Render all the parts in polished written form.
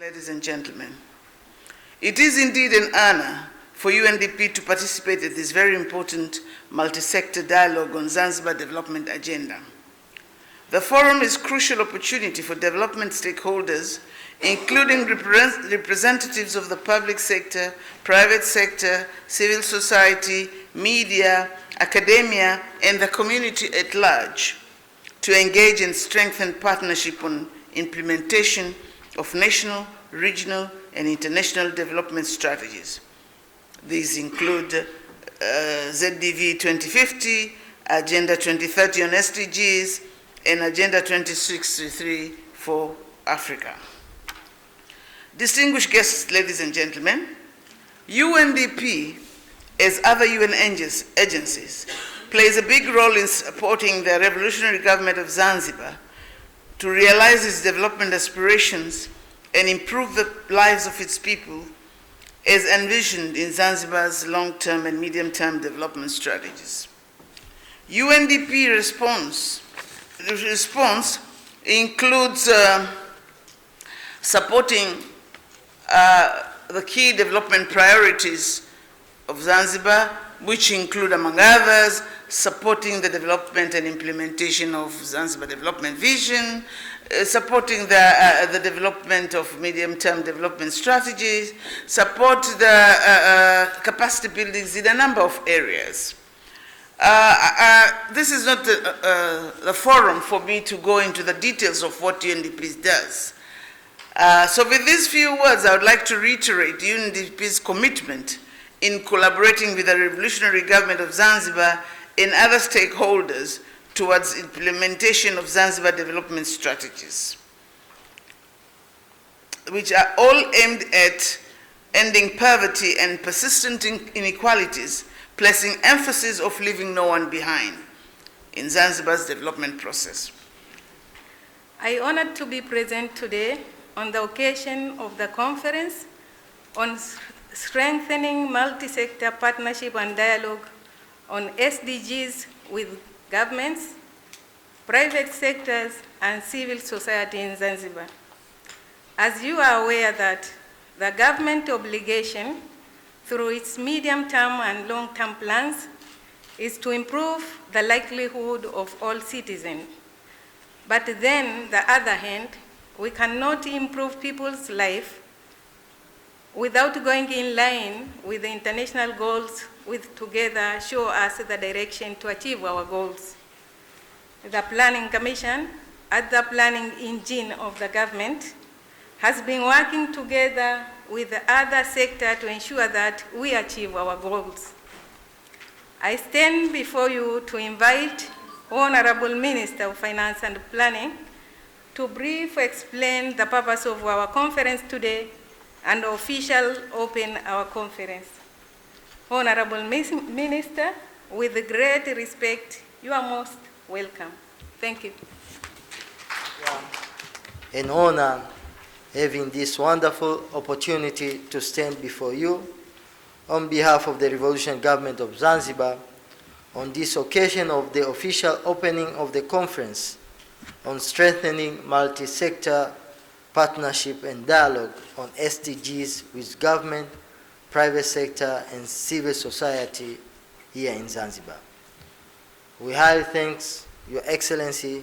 Ladies and gentlemen, it is indeed an honor for UNDP to participate in this very important multi-sector dialogue on Zanzibar development agenda. The forum is a crucial opportunity for development stakeholders, including representatives of the public sector, private sector, civil society, media, academia, and the community at large, to engage and strengthen partnership on implementation of national, regional, and international development strategies. These include ZDV 2050, Agenda 2030 on SDGs, and Agenda 2063 for Africa. Distinguished guests, ladies and gentlemen, UNDP, as other UN agencies, plays a big role in supporting the revolutionary government of Zanzibar to realize its development aspirations and improve the lives of its people as envisioned in Zanzibar's long-term and medium-term development strategies. UNDP response includes supporting the key development priorities of Zanzibar, which include, among others, supporting the development and implementation of Zanzibar Development Vision, supporting the development of medium-term development strategies, support the capacity buildings in a number of areas. This is not the forum for me to go into the details of what UNDP does. So with these few words, I would like to reiterate UNDP's commitment in collaborating with the revolutionary government of Zanzibar and other stakeholders towards implementation of Zanzibar development strategies, which are all aimed at ending poverty and persistent inequalities, placing emphasis of leaving no one behind in Zanzibar's development process. I am honored to be present today on the occasion of the conference on strengthening multi-sector partnership and dialogue on SDGs with governments, private sectors, and civil society in Zanzibar. As you are aware that the government obligation through its medium-term and long-term plans is to improve the livelihood of all citizens. But then, on the other hand, we cannot improve people's life without going in line with the international goals which together show us the direction to achieve our goals. The Planning Commission, as the planning engine of the government, has been working together with the other sector to ensure that we achieve our goals. I stand before you to invite Honorable Minister of Finance and Planning to briefly explain the purpose of our conference today and officially open our conference. Honorable Minister, with great respect, you are most welcome. Thank you. An honor having this wonderful opportunity to stand before you on behalf of the Revolutionary Government of Zanzibar on this occasion of the official opening of the conference on strengthening multi-sector partnership and dialogue on SDGs with government, private sector, and civil society here in Zanzibar. We highly thank Your Excellency,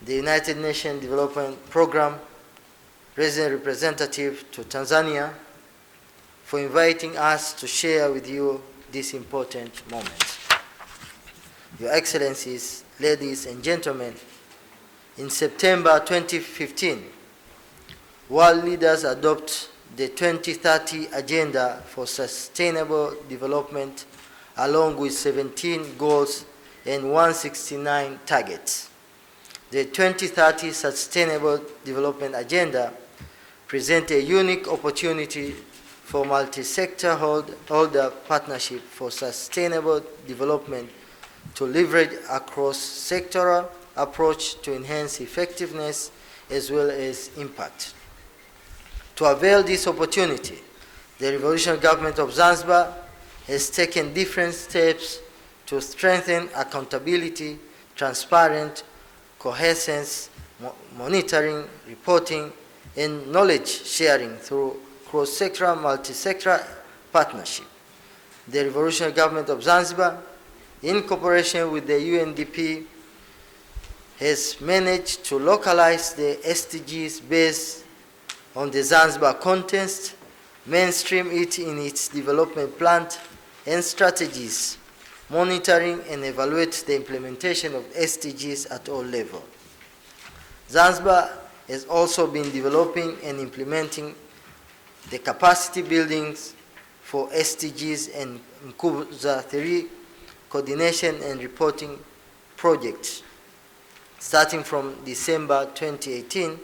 the United Nations Development Program Resident Representative to Tanzania, for inviting us to share with you this important moment. Your Excellencies, ladies and gentlemen, in September 2015, world leaders adopt the 2030 Agenda for Sustainable Development along with 17 goals and 169 targets. The 2030 Sustainable Development Agenda presents a unique opportunity for multi-sector holder partnership for sustainable development to leverage a cross-sectoral approach to enhance effectiveness as well as impact. To avail this opportunity, the Revolutionary Government of Zanzibar has taken different steps to strengthen accountability, transparent, coherence, monitoring, reporting, and knowledge sharing through cross-sectoral, multi-sectoral partnership. The Revolutionary Government of Zanzibar, in cooperation with the UNDP, has managed to localize the SDGs based on the Zanzibar context, mainstream it in its development plan and strategies, monitoring and evaluate the implementation of SDGs at all levels. Zanzibar has also been developing and implementing the capacity buildings for SDGs and Unguja 3 coordination and reporting projects, starting from December 2018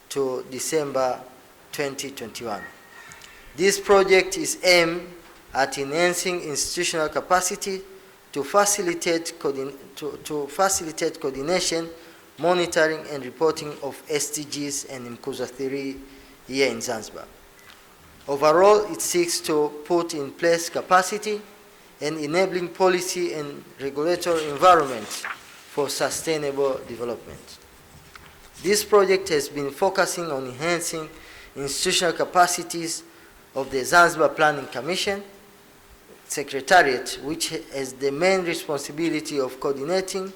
to December 2021. This project is aimed at enhancing institutional capacity to facilitate coordination, monitoring and reporting of SDGs and Unguja 3 here in Zanzibar. Overall, it seeks to put in place capacity and enabling policy and regulatory environment for sustainable development. This project has been focusing on enhancing institutional capacities of the Zanzibar Planning Commission Secretariat, which has the main responsibility of coordinating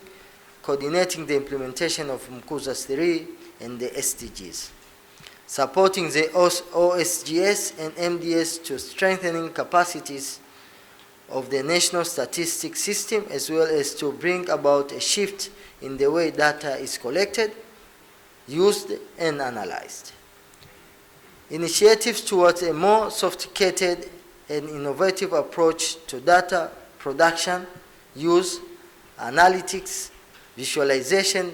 the implementation of Unguja 3 and the SDGs, supporting the OSGS and MDS to strengthening capacities of the national statistics system, as well as to bring about a shift in the way data is collected, used, and analyzed. Initiatives towards a more sophisticated and innovative approach to data production, use, analytics, visualization,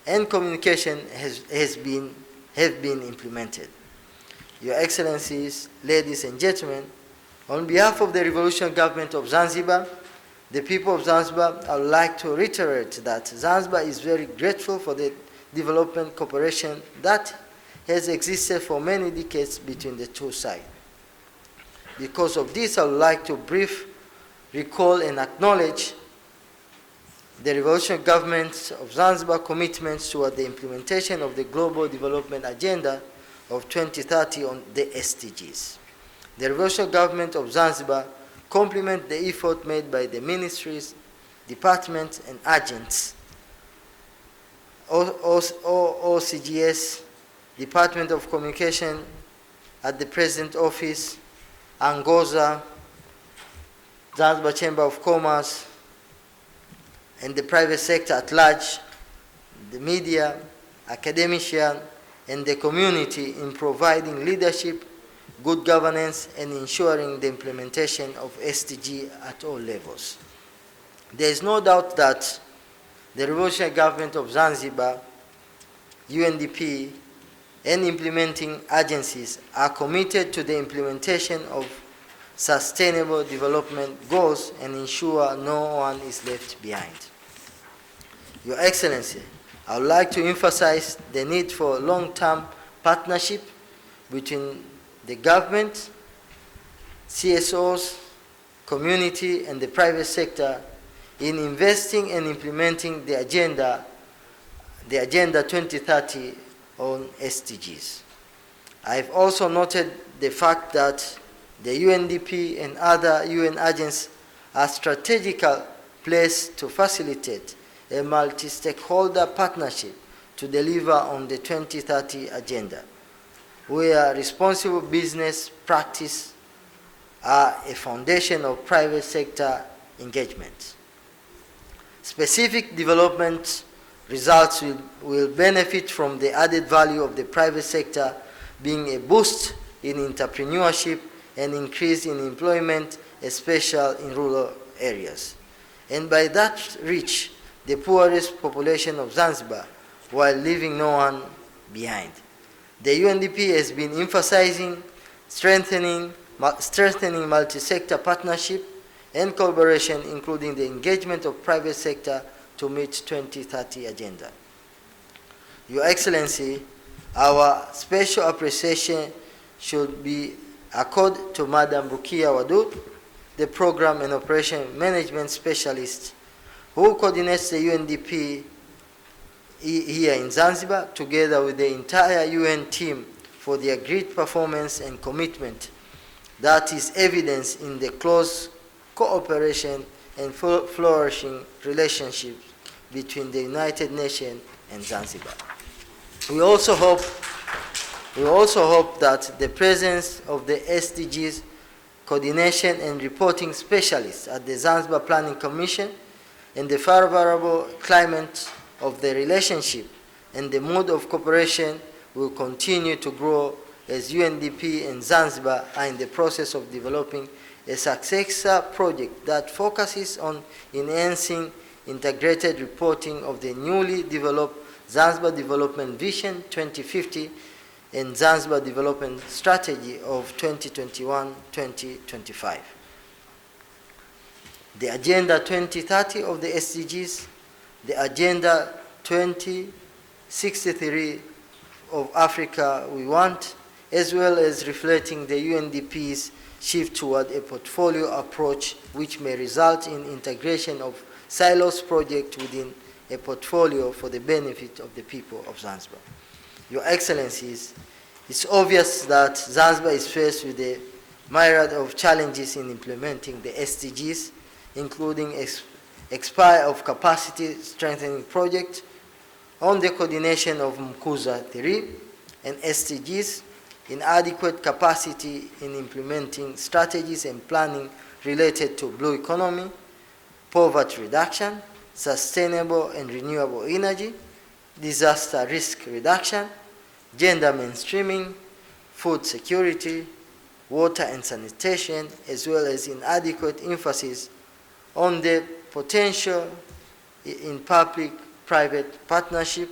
and communication have been implemented. Your Excellencies, ladies and gentlemen, on behalf of the Revolutionary Government of Zanzibar, the people of Zanzibar, I would like to reiterate that Zanzibar is very grateful for the development cooperation that has existed for many decades between the two sides. Because of this, I would like to briefly recall and acknowledge the Revolutionary Government of Zanzibar commitments toward the implementation of the Global Development Agenda of 2030 on the SDGs. The Revolutionary Government of Zanzibar complements the effort made by the ministries, departments, and agents, OCGS, Department of Communication at the President Office, Angoza, Zanzibar Chamber of Commerce, and the private sector at large, the media, academicians, and the community in providing leadership, good governance, and ensuring the implementation of SDG at all levels. There is no doubt that the Revolutionary Government of Zanzibar, UNDP, and implementing agencies are committed to the implementation of sustainable development goals and ensure no one is left behind. Your Excellency, I would like to emphasize the need for long-term partnership between the government, CSOs, community, and the private sector in investing and implementing the Agenda 2030 on SDGs. I have also noted the fact that the UNDP and other UN agents are strategically placed to facilitate a multi-stakeholder partnership to deliver on the 2030 Agenda, where responsible business practice are a foundation of private sector engagement. Specific development results will benefit from the added value of the private sector being a boost in entrepreneurship and increase in employment, especially in rural areas. And by that reach the poorest population of Zanzibar while leaving no one behind. The UNDP has been emphasizing strengthening multi-sector partnership and collaboration, including the engagement of private sector to meet 2030 Agenda. Your Excellency, our special appreciation should be accorded to Madam Rukia Wadud, the Program and Operation Management Specialist, who coordinates the UNDP here in Zanzibar, together with the entire UN team for their great performance and commitment that is evidenced in the close cooperation and flourishing relationships between the United Nations and Zanzibar. We also hope that the presence of the SDGs coordination and reporting specialists at the Zanzibar Planning Commission and the favorable climate of the relationship and the mood of cooperation will continue to grow as UNDP and Zanzibar are in the process of developing a successor project that focuses on enhancing integrated reporting of the newly developed Zanzibar Development Vision 2050 and Zanzibar Development Strategy of 2021-2025. The Agenda 2030 of the SDGs, the Agenda 2063 of Africa we want, as well as reflecting the UNDP's shift toward a portfolio approach which may result in integration of silos projects within a portfolio for the benefit of the people of Zanzibar. Your Excellencies, it's obvious that Zanzibar is faced with a myriad of challenges in implementing the SDGs, including expire of capacity strengthening project on the coordination of Mkuza 3 and SDGs, inadequate capacity in implementing strategies and planning related to blue economy, poverty reduction, sustainable and renewable energy, disaster risk reduction, gender mainstreaming, food security, water and sanitation, as well as inadequate emphasis on the potential in public-private partnership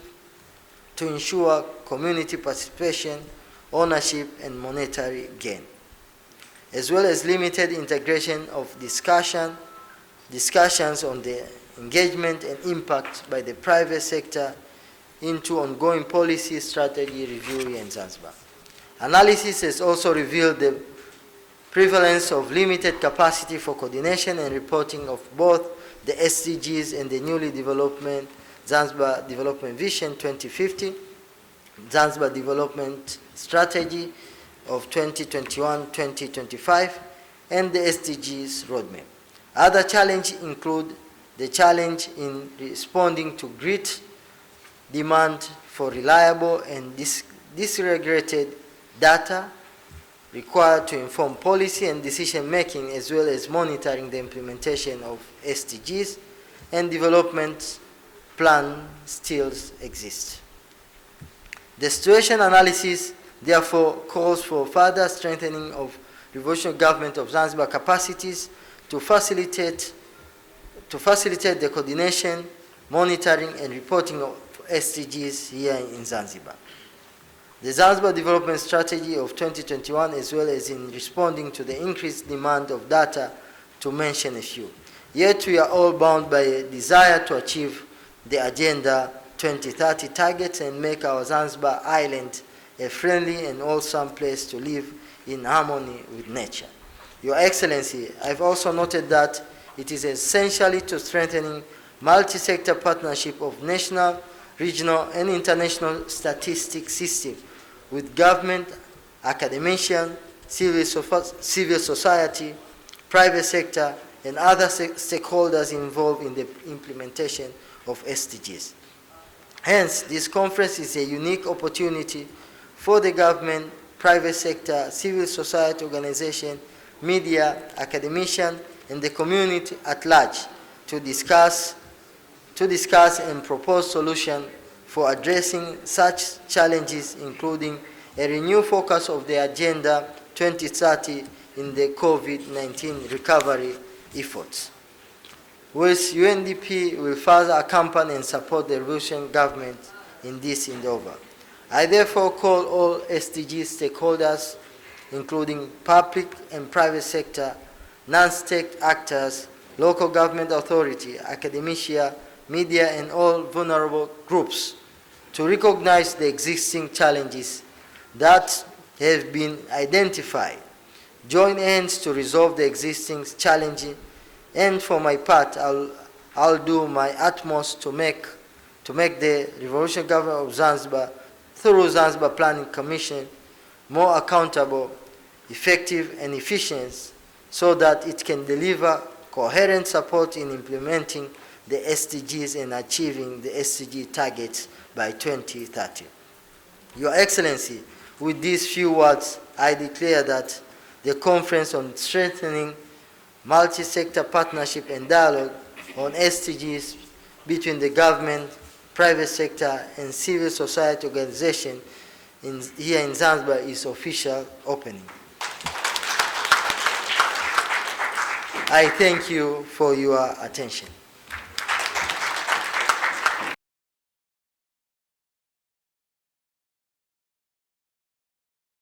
to ensure community participation, ownership, and monetary gain, as well as limited integration of discussions on the engagement and impact by the private sector into ongoing policy strategy review in Zanzibar. Analysis has also revealed the prevalence of limited capacity for coordination and reporting of both the SDGs and the newly developed Zanzibar Development Vision 2050, Zanzibar Development Strategy of 2021-2025, and the SDGs Roadmap. Other challenges include the challenge in responding to great demand for reliable and disaggregated data required to inform policy and decision making, as well as monitoring the implementation of SDGs and development plan still exist. The situation analysis therefore calls for further strengthening of revolutionary government of Zanzibar capacities to facilitate the coordination, monitoring, and reporting of SDGs here in Zanzibar. The Zanzibar Development Strategy of 2021, as well as in responding to the increased demand of data, to mention a few. Yet we are all bound by a desire to achieve the Agenda 2030 targets and make our Zanzibar island a friendly and wholesome place to live in harmony with nature. Your Excellency, I've also noted that it is essentially to strengthening multi-sector partnership of national, regional, and international statistics system with government, academician, civil society, private sector, and other stakeholders involved in the implementation of SDGs. Hence, this conference is a unique opportunity for the government, private sector, civil society organization, media, academician, and the community at large to discuss and propose solutions for addressing such challenges, including a renewed focus of the Agenda 2030 in the COVID-19 recovery efforts, which UNDP will further accompany and support the revolutionary government in this endeavor. I therefore call all SDG stakeholders, including public and private sector, non-state actors, local government authority, academia, media, and all vulnerable groups to recognize the existing challenges that have been identified, join hands to resolve the existing challenges, and for my part, I'll do my utmost to make the revolutionary government of Zanzibar, through Zanzibar Planning Commission, more accountable, effective, and efficient so that it can deliver coherent support in implementing the SDGs and achieving the SDG targets by 2030. Your Excellency, with these few words, I declare that the Conference on Strengthening Multi-Sector Partnership and Dialogue on SDGs between the government, private sector, and civil society organization here in Zanzibar is official opening. I thank you for your attention.